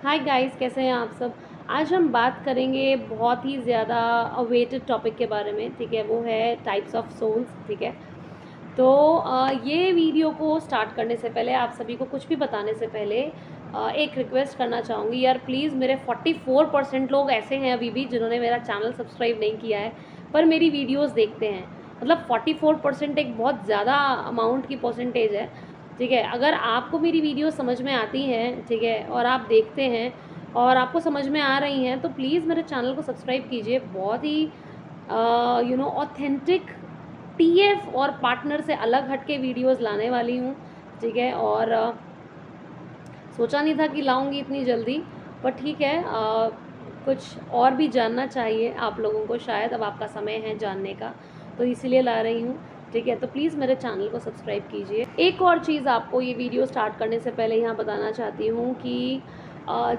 Hi guys, कैसे हैं आप सब। आज हम बात करेंगे बहुत ही ज़्यादा अवेटेड टॉपिक के बारे में। ठीक है, वो है टाइप्स ऑफ सोल्स। ठीक है, तो ये वीडियो को स्टार्ट करने से पहले, आप सभी को कुछ भी बताने से पहले एक रिक्वेस्ट करना चाहूँगी यार, प्लीज़। मेरे 44% लोग ऐसे हैं अभी भी जिन्होंने मेरा चैनल सब्सक्राइब नहीं किया है पर मेरी वीडियोस देखते हैं। मतलब 44% एक बहुत ज़्यादा अमाउंट की परसेंटेज है। ठीक है, अगर आपको मेरी वीडियो समझ में आती हैं, ठीक है, और आप देखते हैं और आपको समझ में आ रही हैं, तो प्लीज़ मेरे चैनल को सब्सक्राइब कीजिए। बहुत ही ऑथेंटिक टीएफ और पार्टनर से अलग हट के वीडियोज़ लाने वाली हूँ। ठीक है, और सोचा नहीं था कि लाऊंगी इतनी जल्दी, पर ठीक है, कुछ और भी जानना चाहिए आप लोगों को, शायद अब आपका समय है जानने का, तो इसीलिए ला रही हूँ। ठीक है, तो प्लीज़ मेरे चैनल को सब्सक्राइब कीजिए। एक और चीज़ आपको ये वीडियो स्टार्ट करने से पहले यहाँ बताना चाहती हूँ कि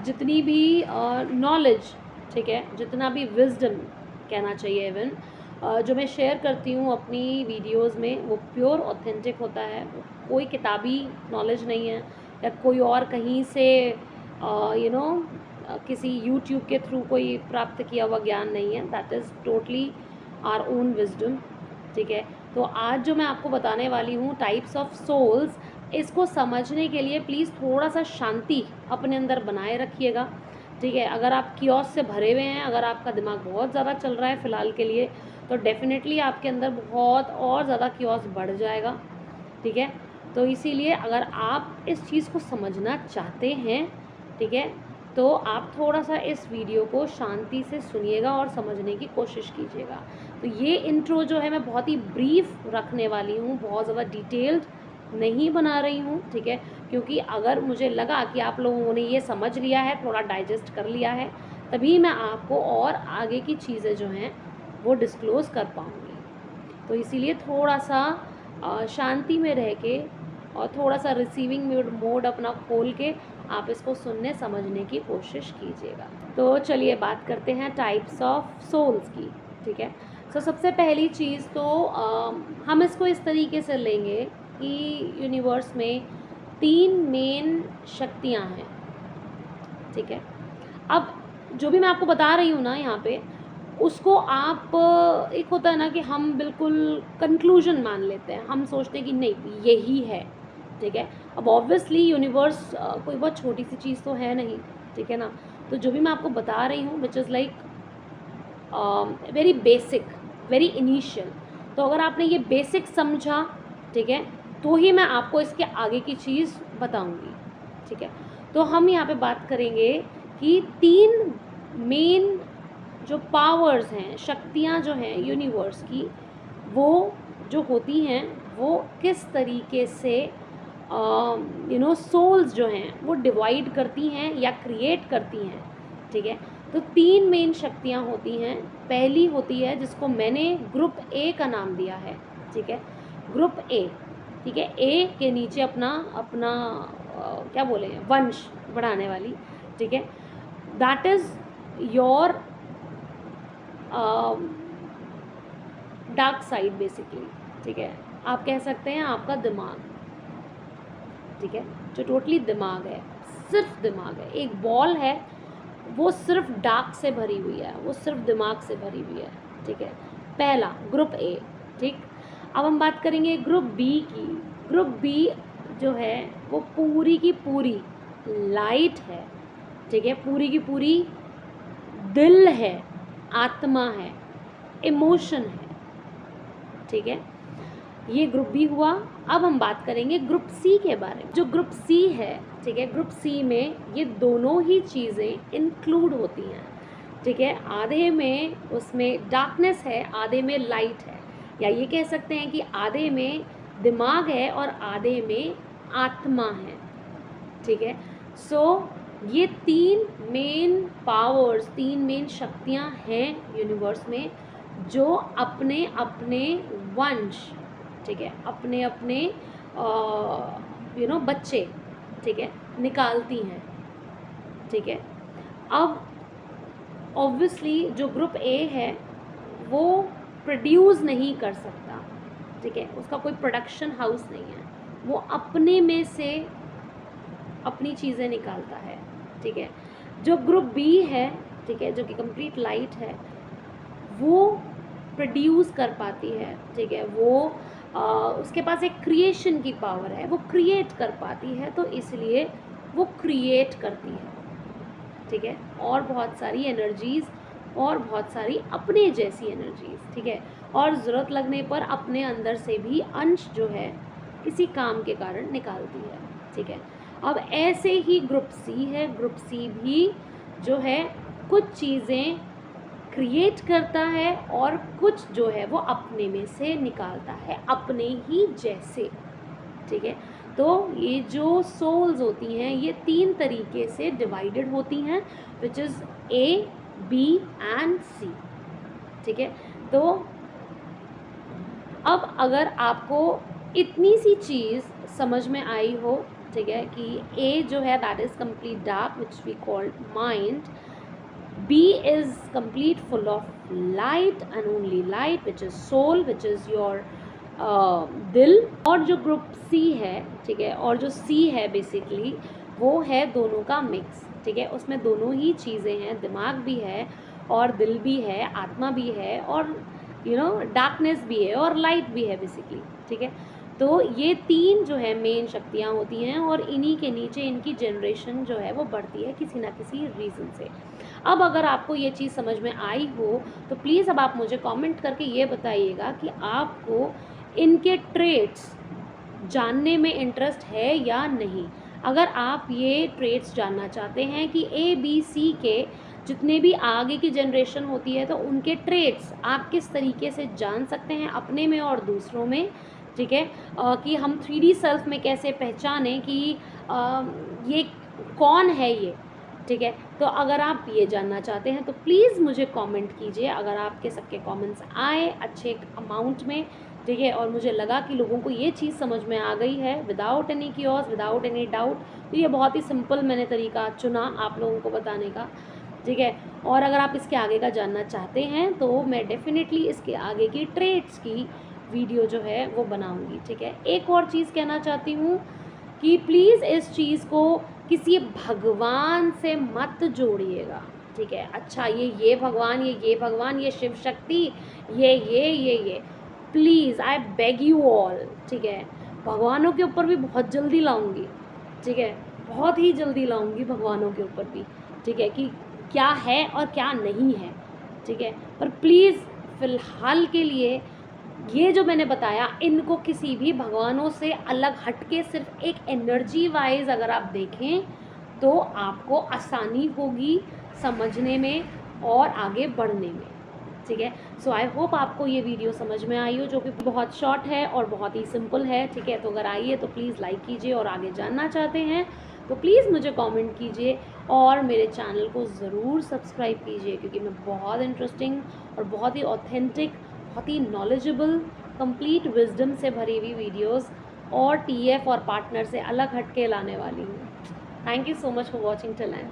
जितनी भी नॉलेज, ठीक है, जितना भी विजडम कहना चाहिए इवन, जो मैं शेयर करती हूँ अपनी वीडियोस में, वो प्योर ऑथेंटिक होता है। कोई किताबी नॉलेज नहीं है या कोई और कहीं से किसी यूट्यूब के थ्रू कोई प्राप्त किया हुआ ज्ञान नहीं है। That is totally our own wisdom. ठीक है, तो आज जो मैं आपको बताने वाली हूँ टाइप्स ऑफ सोल्स, इसको समझने के लिए प्लीज़ थोड़ा सा शांति अपने अंदर बनाए रखिएगा। ठीक है, अगर आप कियोस से भरे हुए हैं, अगर आपका दिमाग बहुत ज़्यादा चल रहा है फ़िलहाल के लिए, तो डेफिनेटली आपके अंदर बहुत और ज़्यादा कियोस बढ़ जाएगा। ठीक है, तो इसीलिए अगर आप इस चीज़ को समझना चाहते हैं, ठीक है, तो आप थोड़ा सा इस वीडियो को शांति से सुनिएगा और समझने की कोशिश कीजिएगा। तो ये इंट्रो जो है मैं बहुत ही ब्रीफ रखने वाली हूँ, बहुत ज़्यादा डिटेल्ड नहीं बना रही हूँ। ठीक है, क्योंकि अगर मुझे लगा कि आप लोगों ने ये समझ लिया है, थोड़ा डाइजेस्ट कर लिया है, तभी मैं आपको और आगे की चीज़ें जो हैं वो डिस्क्लोज़ कर पाऊँगी। तो इसीलिए थोड़ा सा शांति में रह के और थोड़ा सा रिसीविंग मोड अपना खोल के आप इसको सुनने समझने की कोशिश कीजिएगा। तो चलिए बात करते हैं टाइप्स ऑफ सोल्स की। ठीक है, तो सबसे पहली चीज़ तो हम इसको इस तरीके से लेंगे कि यूनिवर्स में 3 मेन शक्तियाँ हैं। ठीक है, अब जो भी मैं आपको बता रही हूँ ना यहाँ पे, उसको आप एक होता है ना कि हम बिल्कुल कंक्लूजन मान लेते हैं, हम सोचते हैं कि नहीं यही है। ठीक है, अब ऑब्वियसली यूनिवर्स कोई बहुत छोटी सी चीज़ तो है नहीं। ठीक है ना, तो जो भी मैं आपको बता रही हूँ which is like very basic, very initial, तो अगर आपने ये बेसिक समझा, ठीक है, तो ही मैं आपको इसके आगे की चीज़ बताऊँगी। ठीक है, तो हम यहाँ पे बात करेंगे कि 3 मेन जो पावर्स हैं, शक्तियाँ जो हैं यूनिवर्स की, वो जो होती हैं वो किस तरीके से सोल्स जो हैं वो डिवाइड करती हैं या क्रिएट करती हैं। ठीक है, तो 3 मेन शक्तियाँ होती हैं। पहली होती है जिसको मैंने ग्रुप ए का नाम दिया है। ठीक है, ग्रुप ए। ठीक है, ए के नीचे अपना अपना क्या बोले, वंश बढ़ाने वाली। ठीक है, that is your dark side basically. ठीक है, आप कह सकते हैं आपका दिमाग। ठीक है, जो टोटली दिमाग है, सिर्फ दिमाग है, एक बॉल है, वो सिर्फ डार्क से भरी हुई है, वो सिर्फ दिमाग से भरी हुई है। ठीक है, पहला ग्रुप ए। ठीक, अब हम बात करेंगे ग्रुप बी की। ग्रुप बी जो है वो पूरी की पूरी लाइट है। ठीक है, पूरी की पूरी दिल है, आत्मा है, इमोशन है। ठीक है, ये ग्रुप बी हुआ। अब हम बात करेंगे ग्रुप सी के बारे में। जो ग्रुप सी है, ठीक है, ग्रुप सी में ये दोनों ही चीज़ें इंक्लूड होती हैं। ठीक है, आधे में उसमें डार्कनेस है, आधे में लाइट है, या ये कह सकते हैं कि आधे में दिमाग है और आधे में आत्मा है। ठीक है, सो ये 3 मेन पावर्स, 3 मेन शक्तियाँ हैं यूनिवर्स में, जो अपने अपने वंश, ठीक है, अपने अपने बच्चे, ठीक है, निकालती हैं। ठीक है, अब ऑब्वियसली जो ग्रुप ए है वो प्रोड्यूस नहीं कर सकता। ठीक है, उसका कोई प्रोडक्शन हाउस नहीं है, वो अपने में से अपनी चीज़ें निकालता है। ठीक है, जो ग्रुप बी है, ठीक है, जो कि कंप्लीट लाइट है, वो प्रोड्यूस कर पाती है, ठीक है, वो उसके पास एक क्रिएशन की पावर है, वो क्रिएट कर पाती है, तो इसलिए वो क्रिएट करती है, ठीक है, और बहुत सारी एनर्जीज़ और बहुत सारी अपने जैसी एनर्जीज़, ठीक है, और ज़रूरत लगने पर अपने अंदर से भी अंश जो है किसी काम के कारण निकालती है, ठीक है। अब ऐसे ही ग्रुप सी है, ग्रुप सी भी जो है कुछ चीज़ें क्रिएट करता है और कुछ जो है वो अपने में से निकालता है अपने ही जैसे, ठीक है। तो ये जो सोल्स होती हैं ये 3 तरीके से डिवाइडेड होती हैं, which is A, B and C, ठीक है। तो अब अगर आपको इतनी सी चीज़ समझ में आई हो, ठीक है, कि ए जो है that is complete dark which we called mind, B is complete full of light and only light, which is soul, which is your दिल, और जो ग्रुप C है, ठीक है, और जो C है बेसिकली वो है दोनों का मिक्स, ठीक है, उसमें दोनों ही चीज़ें हैं, दिमाग भी है और दिल भी है, आत्मा भी है और डार्कनेस भी है और लाइट भी है बेसिकली, ठीक है। तो ये 3 जो है मेन शक्तियाँ होती हैं और इन्हीं के नीचे इनकी जनरेशन जो है वो बढ़ती है किसी ना किसी रीज़न से। अब अगर आपको ये चीज़ समझ में आई हो तो प्लीज़ अब आप मुझे कमेंट करके ये बताइएगा कि आपको इनके ट्रेट्स जानने में इंटरेस्ट है या नहीं। अगर आप ये ट्रेट्स जानना चाहते हैं कि ए बी सी के जितने भी आगे की जनरेशन होती है तो उनके ट्रेट्स आप किस तरीके से जान सकते हैं अपने में और दूसरों में, ठीक है, कि हम 3D सेल्फ में कैसे पहचानें कि ये कौन है ये, ठीक है। तो अगर आप ये जानना चाहते हैं तो प्लीज़ मुझे कमेंट कीजिए। अगर आपके सबके कमेंट्स आए अच्छे अमाउंट में, ठीक है, और मुझे लगा कि लोगों को ये चीज़ समझ में आ गई है without any chaos, without any doubt, तो ये बहुत ही सिंपल मैंने तरीका चुना आप लोगों को बताने का, ठीक है। और अगर आप इसके आगे का जानना चाहते हैं तो मैं डेफिनेटली इसके आगे की ट्रेड्स की वीडियो जो है वो बनाऊंगी, ठीक है। एक और चीज़ कहना चाहती हूँ कि प्लीज़ इस चीज़ को किसी भगवान से मत जोड़िएगा, ठीक है। अच्छा ये भगवान, ये भगवान, ये शिव शक्ति, ये please I beg you all, ठीक है। भगवानों के ऊपर भी बहुत जल्दी लाऊंगी, ठीक है, बहुत ही जल्दी लाऊंगी भगवानों के ऊपर भी, ठीक है, कि क्या है और क्या नहीं है, ठीक है। पर प्लीज़ फ़िलहाल के लिए ये जो मैंने बताया इनको किसी भी भगवानों से अलग हटके सिर्फ एक एनर्जी वाइज अगर आप देखें तो आपको आसानी होगी समझने में और आगे बढ़ने में, ठीक है। सो आई होप आपको ये वीडियो समझ में आई हो, जो कि बहुत शॉर्ट है और बहुत ही सिंपल है, ठीक है। तो अगर आई है तो प्लीज़ लाइक कीजिए और आगे जानना चाहते हैं तो प्लीज़ मुझे कमेंट कीजिए और मेरे चैनल को ज़रूर सब्सक्राइब कीजिए, क्योंकि मैं बहुत इंटरेस्टिंग और बहुत ही ऑथेंटिक, बहुत ही नॉलेजेबल, कंप्लीट विजडम से भरी हुई वीडियोस और टीएफ और पार्टनर से अलग हटके लाने वाली हूँ। Thank you so much for watching till and.